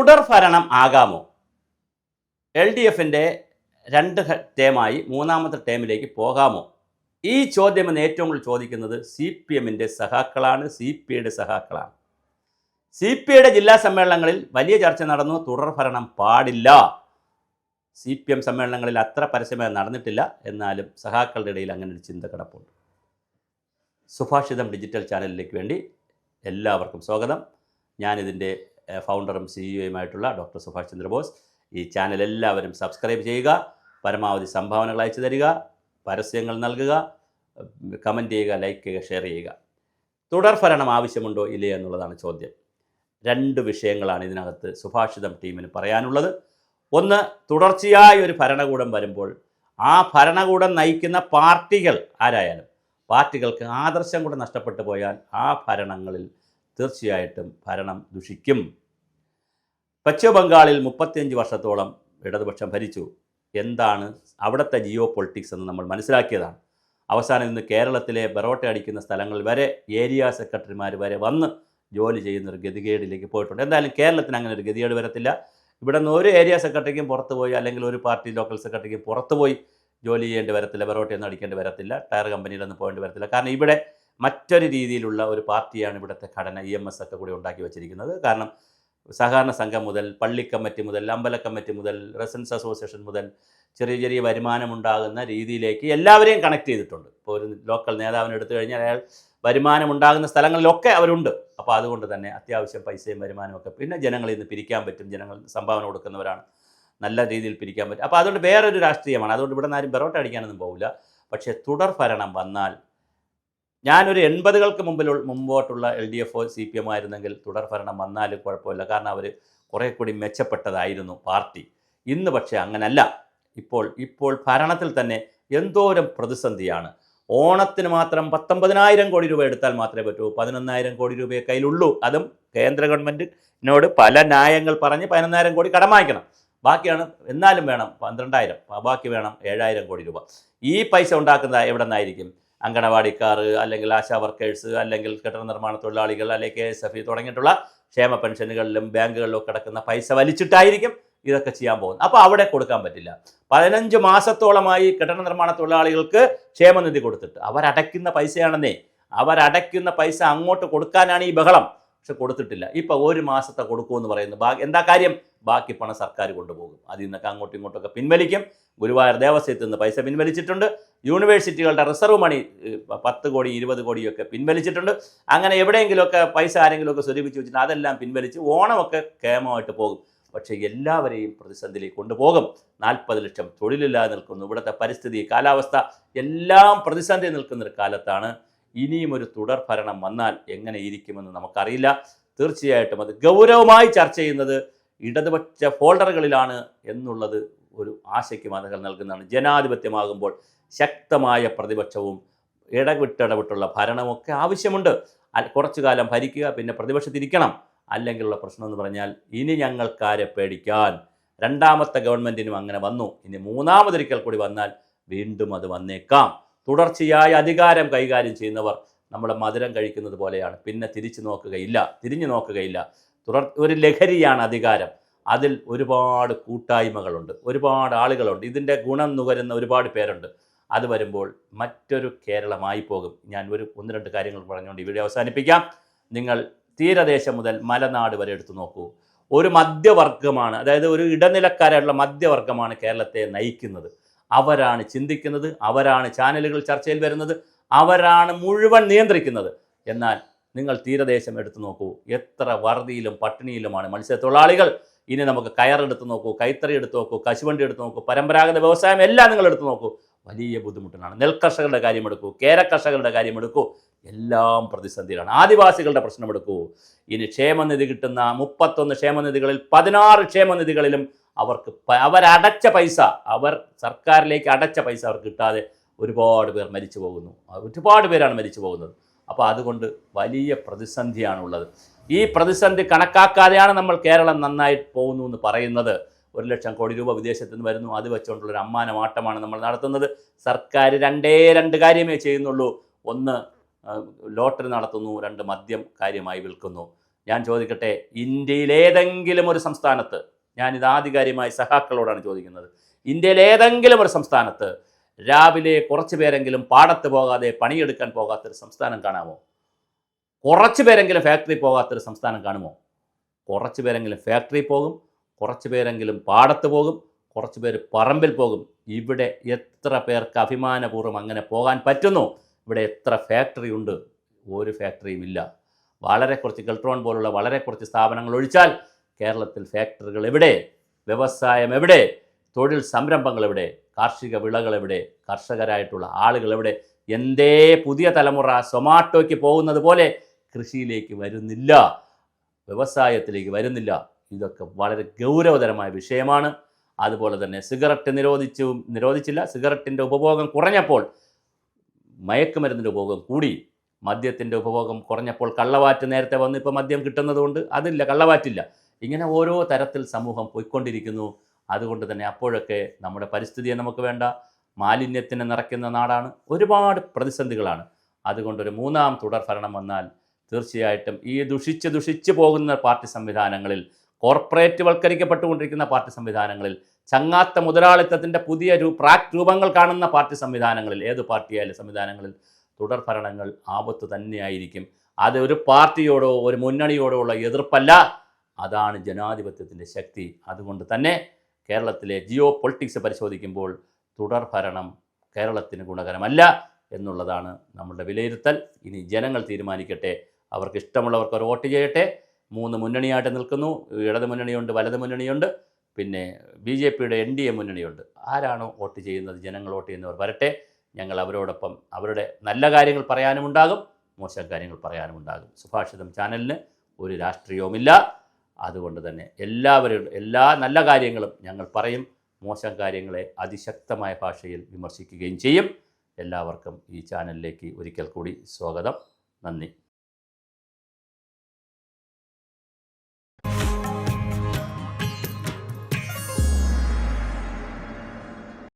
തുടർ ഭരണം ആകാമോ? L D എഫിൻ്റെ 2 ടേമായി 3ാമത്തെ ടേമിലേക്ക് പോകാമോ? ഈ ചോദ്യം എന്ന് ഏറ്റവും കൂടുതൽ ചോദിക്കുന്നത് സി പി എമ്മിൻ്റെ സഖാക്കളാണ്, സി പി ഐയുടെ സഖാക്കളാണ്. സി പി ഐയുടെ ജില്ലാ സമ്മേളനങ്ങളിൽ വലിയ ചർച്ച നടന്നു. തുടർ ഭരണം പാടില്ല. സി പി എം സമ്മേളനങ്ങളിൽ അത്ര പരസ്യമായി നടന്നിട്ടില്ല. എന്നാലും സഖാക്കളുടെ ഇടയിൽ അങ്ങനെ ഒരു ചിന്ത കിടപ്പുണ്ട്. സുഭാഷിതം ഡിജിറ്റൽ ചാനലിലേക്ക് വേണ്ടി എല്ലാവർക്കും സ്വാഗതം. ഞാനിതിൻ്റെ ഫൗണ്ടറും സിഇഒയുമായിട്ടുള്ള ഡോക്ടർ സുഭാഷ് ചന്ദ്രബോസ്. ഈ ചാനൽ എല്ലാവരും സബ്സ്ക്രൈബ് ചെയ്യുക, പരമാവധി സംഭാവനകൾ അയച്ചു തരിക, പരസ്യങ്ങൾ നൽകുക, കമൻറ്റ് ചെയ്യുക, ലൈക്ക് ചെയ്യുക, ഷെയർ ചെയ്യുക. തുടർ ഭരണം ആവശ്യമുണ്ടോ ഇല്ലയോ എന്നുള്ളതാണ് ചോദ്യം. 2 വിഷയങ്ങളാണ് ഇതിനകത്ത് സുഭാഷിതം ടീമിന് പറയാനുള്ളത്. ഒന്ന്, തുടർച്ചയായ ഒരു ഭരണകൂടം വരുമ്പോൾ ആ ഭരണകൂടം നയിക്കുന്ന പാർട്ടികൾ ആരായാലും പാർട്ടികൾക്ക് ആദർശം കൂടെ നഷ്ടപ്പെട്ടു പോയാൽ ആ ഭരണങ്ങളിൽ തീർച്ചയായിട്ടും ഭരണം ദുഷിക്കും. പശ്ചിമ ബംഗാളിൽ 35 വർഷത്തോളം ഇടതുപക്ഷം ഭരിച്ചു. എന്താണ് അവിടുത്തെ ജിയോ പൊളിറ്റിക്സ് എന്ന് നമ്മൾ മനസ്സിലാക്കിയതാണ്. അവസാനം ഇന്ന് കേരളത്തിലെ ബറോട്ട അടിക്കുന്ന സ്ഥലങ്ങളിൽ വരെ ഏരിയ സെക്രട്ടറിമാർ വരെ വന്ന് ജോലി ചെയ്യുന്നൊരു ഗതികേടിലേക്ക് പോയിട്ടുണ്ട്. എന്തായാലും കേരളത്തിന് അങ്ങനെ ഒരു ഗതികേട് വരത്തില്ല. ഇവിടെ നിന്ന് ഒരു ഏരിയ സെക്രട്ടറിക്കും പുറത്ത് പോയി, അല്ലെങ്കിൽ ഒരു പാർട്ടി ലോക്കൽ സെക്രട്ടറിക്കും പുറത്ത് പോയി ജോലി ചെയ്യേണ്ടി വരത്തില്ല, ബറോട്ടയൊന്നും അടിക്കേണ്ടി വരത്തില്ല, ടയർ കമ്പനിയിലൊന്നും പോകേണ്ടി വരത്തില്ല. കാരണം ഇവിടെ മറ്റൊരു രീതിയിലുള്ള ഒരു പാർട്ടിയാണ് ഇവിടുത്തെ ഘടന EMS ഒക്കെ കൂടി ഉണ്ടാക്കി വച്ചിരിക്കുന്നത്. കാരണം സഹകരണ സംഘം മുതൽ പള്ളി കമ്മിറ്റി മുതൽ അമ്പല കമ്മിറ്റി മുതൽ റെസിഡൻസ് അസോസിയേഷൻ മുതൽ ചെറിയ ചെറിയ വരുമാനമുണ്ടാകുന്ന രീതിയിലേക്ക് എല്ലാവരെയും കണക്ട് ചെയ്തിട്ടുണ്ട്. ഇപ്പോൾ ഒരു ലോക്കൽ നേതാവിനെ എടുത്തു കഴിഞ്ഞാൽ അയാൾ വരുമാനമുണ്ടാകുന്ന സ്ഥലങ്ങളിലൊക്കെ അവരുണ്ട്. അപ്പോൾ അതുകൊണ്ട് തന്നെ അത്യാവശ്യം പൈസയും വരുമാനമൊക്കെ പിന്നെ ജനങ്ങളിൽ നിന്ന് പിരിക്കാൻ പറ്റും. ജനങ്ങൾ സംഭാവന കൊടുക്കുന്നവരാണ്, നല്ല രീതിയിൽ പിരിക്കാൻ പറ്റും. അപ്പോൾ അതുകൊണ്ട് വേറൊരു രാഷ്ട്രീയമാണ്. അതുകൊണ്ട് ഇവിടെ നിന്ന് ആരും ബറോട്ട അടിക്കാനൊന്നും പോകില്ല. പക്ഷേ തുടർ ഭരണം വന്നാൽ, ഞാനൊരു 80കൾക്ക് മുമ്പോട്ടുള്ള LDF CPM ആയിരുന്നെങ്കിൽ തുടർ ഭരണം വന്നാലും കുഴപ്പമില്ല. കാരണം അവർ കുറേ കൂടി മെച്ചപ്പെട്ടതായിരുന്നു പാർട്ടി. ഇന്ന് പക്ഷേ അങ്ങനല്ല. ഇപ്പോൾ ഭരണത്തിൽ തന്നെ എന്തോരം പ്രതിസന്ധിയാണ്. ഓണത്തിന് മാത്രം 19,000 കോടി രൂപ എടുത്താൽ മാത്രമേ പറ്റൂ. 11,000 കോടി രൂപയെ കയ്യിലുള്ളൂ. അതും കേന്ദ്ര ഗവൺമെൻറ്റിനോട് പല ന്യായങ്ങൾ പറഞ്ഞ് 11,000 കോടി കടം വാങ്ങിക്കണം. ബാക്കിയാണ് എന്നാലും വേണം 12,000, ബാക്കി വേണം 7,000 കോടി രൂപ. ഈ പൈസ ഉണ്ടാക്കുന്നത് എവിടെ നിന്നായിരിക്കും? അങ്കണവാടിക്കാർ, അല്ലെങ്കിൽ ആശാ വർക്കേഴ്സ്, അല്ലെങ്കിൽ കെട്ടിട നിർമ്മാണ തൊഴിലാളികൾ, അല്ലെങ്കിൽ KSF തുടങ്ങിയിട്ടുള്ള ക്ഷേമ പെൻഷനുകളിലും ബാങ്കുകളിലും കിടക്കുന്ന പൈസ വലിച്ചിട്ടായിരിക്കും ഇതൊക്കെ ചെയ്യാൻ പോകുന്നത്. അപ്പോൾ അവിടെ കൊടുക്കാൻ പറ്റില്ല. 15 മാസത്തോളമായി കെട്ടിട നിർമ്മാണ തൊഴിലാളികൾക്ക് ക്ഷേമനിധി കൊടുത്തിട്ട് അവരടയ്ക്കുന്ന പൈസയാണെന്നേ. അവരടയ്ക്കുന്ന പൈസ അങ്ങോട്ട് കൊടുക്കാനാണ് ഈ ബഹളം. പക്ഷെ കൊടുത്തിട്ടില്ല. ഇപ്പോൾ 1 മാസത്തെ കൊടുക്കുമെന്ന് പറയുന്നു. എന്താ കാര്യം? ബാക്കി പണം സർക്കാർ കൊണ്ടുപോകും. അതിൽ നിന്നൊക്കെ അങ്ങോട്ടും ഇങ്ങോട്ടൊക്കെ പിൻവലിക്കും. ഗുരുവായൂർ ദേവസ്വത്തിൽ നിന്ന് പൈസ പിൻവലിച്ചിട്ടുണ്ട്. യൂണിവേഴ്സിറ്റികളുടെ റിസർവ് മണി 10 കോടി 20 കോടിയൊക്കെ പിൻവലിച്ചിട്ടുണ്ട്. അങ്ങനെ എവിടെയെങ്കിലുമൊക്കെ പൈസ ആരെങ്കിലുമൊക്കെ സ്വരൂപിച്ച് വെച്ചിട്ട് അതെല്ലാം പിൻവലിച്ച് ഓണമൊക്കെ ക്ഷേമമായിട്ട് പോകും. പക്ഷേ എല്ലാവരെയും പ്രതിസന്ധിയിലേക്ക് കൊണ്ടുപോകും. 40 ലക്ഷം തൊഴിലില്ലാതെ നിൽക്കുന്നു. ഇവിടുത്തെ പരിസ്ഥിതി, കാലാവസ്ഥ എല്ലാം പ്രതിസന്ധി നിൽക്കുന്നൊരു കാലത്താണ്. ഇനിയും ഒരു തുടർ ഭരണം വന്നാൽ എങ്ങനെ ഇരിക്കുമെന്ന് നമുക്കറിയില്ല. തീർച്ചയായിട്ടും അത് ഗൗരവമായി ചർച്ച ചെയ്യുന്നത് ഇടതുപക്ഷ ഫോൾഡറുകളിലാണ് എന്നുള്ളത് ഒരു ആശയ്ക്ക് മതകൾ നൽകുന്നതാണ്. ജനാധിപത്യമാകുമ്പോൾ ശക്തമായ പ്രതിപക്ഷവും ഇടവിട്ടിടവിട്ടുള്ള ഭരണമൊക്കെ ആവശ്യമുണ്ട്. കുറച്ചു കാലം ഭരിക്കുക, പിന്നെ പ്രതിപക്ഷത്തിരിക്കണം. അല്ലെങ്കിലുള്ള പ്രശ്നം എന്ന് പറഞ്ഞാൽ ഇനി ഞങ്ങൾക്കാരെ പേടിക്കാൻ. 2ാമത്തെ ഗവൺമെൻറ്റിനും അങ്ങനെ വന്നു. ഇനി 3ാമതൊരിക്കൽ കൂടി വന്നാൽ വീണ്ടും അത് വന്നേക്കാം. തുടർച്ചയായ അധികാരം കൈകാര്യം ചെയ്യുന്നവർ നമ്മുടെ മധുരം കഴിക്കുന്നത് പോലെയാണ്. പിന്നെ തിരിഞ്ഞു നോക്കുകയില്ല. ഒരു ലഹരിയാണ് അധികാരം. അതിൽ ഒരുപാട് കൂട്ടായ്മകളുണ്ട്, ഒരുപാട് ആളുകളുണ്ട്. ഇതിൻ്റെ ഗുണം നുകരുന്ന ഒരുപാട് പേരുണ്ട്. അത് വരുമ്പോൾ മറ്റൊരു കേരളമായി പോകും. ഞാൻ 1-2 കാര്യങ്ങൾ പറഞ്ഞുകൊണ്ട് ഈ വീഡിയോ അവസാനിപ്പിക്കാം. നിങ്ങൾ തീരദേശം മുതൽ മലനാട് വരെ എടുത്തു നോക്കൂ. ഒരു മധ്യവർഗമാണ്, അതായത് ഒരു ഇടനിലക്കാരായിട്ടുള്ള മധ്യവർഗമാണ് കേരളത്തെ നയിക്കുന്നത്. അവരാണ് ചിന്തിക്കുന്നത്, അവരാണ് ചാനലുകൾ ചർച്ചയിൽ വരുന്നത്, അവരാണ് മുഴുവൻ നിയന്ത്രിക്കുന്നത്. എന്നാൽ നിങ്ങൾ തീരദേശം എടുത്തു നോക്കൂ. എത്ര വറുതിയിലും പട്ടിണിയിലുമാണ് മത്സ്യത്തൊഴിലാളികൾ. ഇനി നമുക്ക് കയറെടുത്ത് നോക്കൂ, കൈത്തറി എടുത്ത് നോക്കൂ, കശുവണ്ടി എടുത്ത് നോക്കൂ, പരമ്പരാഗത വ്യവസായം എല്ലാം നിങ്ങൾ എടുത്തു നോക്കൂ. വലിയ ബുദ്ധിമുട്ടാണ്. നെൽകർഷകരുടെ കാര്യമെടുക്കൂ, കേരക്കർഷകരുടെ കാര്യമെടുക്കൂ, എല്ലാം പ്രതിസന്ധിയിലാണ്. ആദിവാസികളുടെ പ്രശ്നമെടുക്കൂ. ഇനി ക്ഷേമനിധി കിട്ടുന്ന 31 ക്ഷേമനിധികളിൽ 16 ക്ഷേമനിധികളിലും അവരടച്ച പൈസ, സർക്കാരിലേക്ക് അടച്ച പൈസ അവർക്ക് കിട്ടാതെ ഒരുപാട് പേർ മരിച്ചു പോകുന്നു. ഒരുപാട് പേരാണ് മരിച്ചു പോകുന്നത്. അപ്പോൾ അതുകൊണ്ട് വലിയ പ്രതിസന്ധിയാണുള്ളത്. ഈ പ്രതിസന്ധി കണക്കാക്കാതെയാണ് നമ്മൾ കേരളം നന്നായി പോകുന്നു എന്ന് പറയുന്നത്. 1 ലക്ഷം കോടി രൂപ വിദേശത്ത് നിന്ന് വരുന്നു. അത് വെച്ചുകൊണ്ടുള്ളൊരു അമ്മാനമാട്ടമാണ് നമ്മൾ നടത്തുന്നത്. സർക്കാർ 2 കാര്യമേ ചെയ്യുന്നുള്ളൂ. 1 ലോട്ടറി നടത്തുന്നു, 2 മദ്യം കാര്യമായി വിൽക്കുന്നു. ഞാൻ ചോദിക്കട്ടെ, ഇന്ത്യയിലേതെങ്കിലും ഒരു സംസ്ഥാനത്ത്, ഞാനിത് ആധികാരികമായി സഖാക്കളോടാണ് ചോദിക്കുന്നത്, ഇന്ത്യയിലേതെങ്കിലും ഒരു സംസ്ഥാനത്ത് രാവിലെ കുറച്ച് പേരെങ്കിലും പാടത്ത് പോകാതെ പണിയെടുക്കാൻ പോകാത്തൊരു സംസ്ഥാനം കാണാമോ? കുറച്ച് പേരെങ്കിലും ഫാക്ടറി പോകാത്തൊരു സംസ്ഥാനം കാണുമോ? കുറച്ച് പേരെങ്കിലും ഫാക്ടറി പോകും, കുറച്ച് പേരെങ്കിലും പാടത്ത് പോകും, കുറച്ച് പേര് പറമ്പിൽ പോകും. ഇവിടെ എത്ര പേർക്ക് അഭിമാനപൂർവ്വം അങ്ങനെ പോകാൻ പറ്റുന്നു? ഇവിടെ എത്ര ഫാക്ടറി ഉണ്ട്? ഒരു ഫാക്ടറിയും ഇല്ല. വളരെ കുറച്ച് കെൽട്രോൺ പോലുള്ള വളരെ കുറച്ച് സ്ഥാപനങ്ങൾ ഒഴിച്ചാൽ കേരളത്തിൽ ഫാക്ടറികൾ എവിടെ? വ്യവസായം എവിടെ? തൊഴിൽ സംരംഭങ്ങൾ എവിടെ? കാർഷിക വിളകൾ എവിടെ? കർഷകരായിട്ടുള്ള ആളുകൾ എവിടെ? എന്തേ പുതിയ തലമുറ സൊമാറ്റോയ്ക്ക് പോകുന്നത് പോലെ കൃഷിയിലേക്ക് വരുന്നില്ല, വ്യവസായത്തിലേക്ക് വരുന്നില്ല? ഇതൊക്കെ വളരെ ഗൗരവതരമായ വിഷയമാണ്. അതുപോലെ തന്നെ സിഗരറ്റ് നിരോധിച്ചില്ല. സിഗരറ്റിൻ്റെ ഉപഭോഗം കുറഞ്ഞപ്പോൾ മയക്കുമരുന്നിൻ്റെ ഉപഭോഗം കൂടി. മദ്യത്തിൻ്റെ ഉപഭോഗം കുറഞ്ഞപ്പോൾ കള്ളവാറ്റ് നേരത്തെ വന്ന് ഇപ്പോൾ മദ്യം കിട്ടുന്നതുകൊണ്ട് അതില്ല, കള്ളവാറ്റില്ല. ഇങ്ങനെ ഓരോ തരത്തിൽ സമൂഹം പോയിക്കൊണ്ടിരിക്കുന്നു. അതുകൊണ്ട് തന്നെ അപ്പോഴൊക്കെ നമ്മുടെ പരിസ്ഥിതിയെ നമുക്ക് വേണ്ട, മാലിന്യത്തിന് നിറയ്ക്കുന്ന നാടാണ്, ഒരുപാട് പ്രതിസന്ധികളാണ്. അതുകൊണ്ടൊരു മൂന്നാം തുടർ ഭരണം വന്നാൽ തീർച്ചയായിട്ടും ഈ ദുഷിച്ച് പോകുന്ന പാർട്ടി സംവിധാനങ്ങളിൽ, കോർപ്പറേറ്റ് വൽക്കരിക്കപ്പെട്ടുകൊണ്ടിരിക്കുന്ന പാർട്ടി സംവിധാനങ്ങളിൽ, ചങ്ങാത്ത മുതലാളിത്തത്തിൻ്റെ പുതിയ രൂപങ്ങൾ കാണുന്ന പാർട്ടി സംവിധാനങ്ങളിൽ, ഏത് പാർട്ടിയായാലും സംവിധാനങ്ങളിൽ തുടർ ഭരണങ്ങൾ ആപത്ത് തന്നെയായിരിക്കും. അത് ഒരു പാർട്ടിയോടോ ഒരു മുന്നണിയോടോ ഉള്ള എതിർപ്പല്ല, അതാണ് ജനാധിപത്യത്തിൻ്റെ ശക്തി. അതുകൊണ്ട് തന്നെ കേരളത്തിലെ ജിയോ പൊളിറ്റിക്സ് പരിശോധിക്കുമ്പോൾ തുടർ ഭരണം കേരളത്തിന് ഗുണകരമല്ല എന്നുള്ളതാണ് നമ്മളുടെ വിലയിരുത്തൽ. ഇനി ജനങ്ങൾ തീരുമാനിക്കട്ടെ, അവർക്ക് ഇഷ്ടമുള്ളവർക്ക് അവർ വോട്ട് ചെയ്യട്ടെ. 3 മുന്നണിയായിട്ട് നിൽക്കുന്നു. ഇടത് മുന്നണിയുണ്ട്, വലത് മുന്നണിയുണ്ട്, പിന്നെ BJPയുടെ NDA മുന്നണിയുണ്ട്. ആരാണോ വോട്ട് ചെയ്യുന്നത്, ജനങ്ങൾ വോട്ട് ചെയ്യുന്നവർ വരട്ടെ. ഞങ്ങൾ അവരോടൊപ്പം അവരുടെ നല്ല കാര്യങ്ങൾ പറയാനുമുണ്ടാകും, മോശം കാര്യങ്ങൾ പറയാനുമുണ്ടാകും. സുഭാഷിതം ചാനലിന് ഒരു രാഷ്ട്രീയവുമില്ല. അതുകൊണ്ട് തന്നെ എല്ലാ നല്ല കാര്യങ്ങളും ഞങ്ങൾ പറയും, മോശം കാര്യങ്ങളെ അതിശക്തമായ ഭാഷയിൽ വിമർശിക്കുകയും ചെയ്യും. എല്ലാവർക്കും ഈ ചാനലിലേക്ക് ഒരിക്കൽ കൂടി സ്വാഗതം. നന്ദി.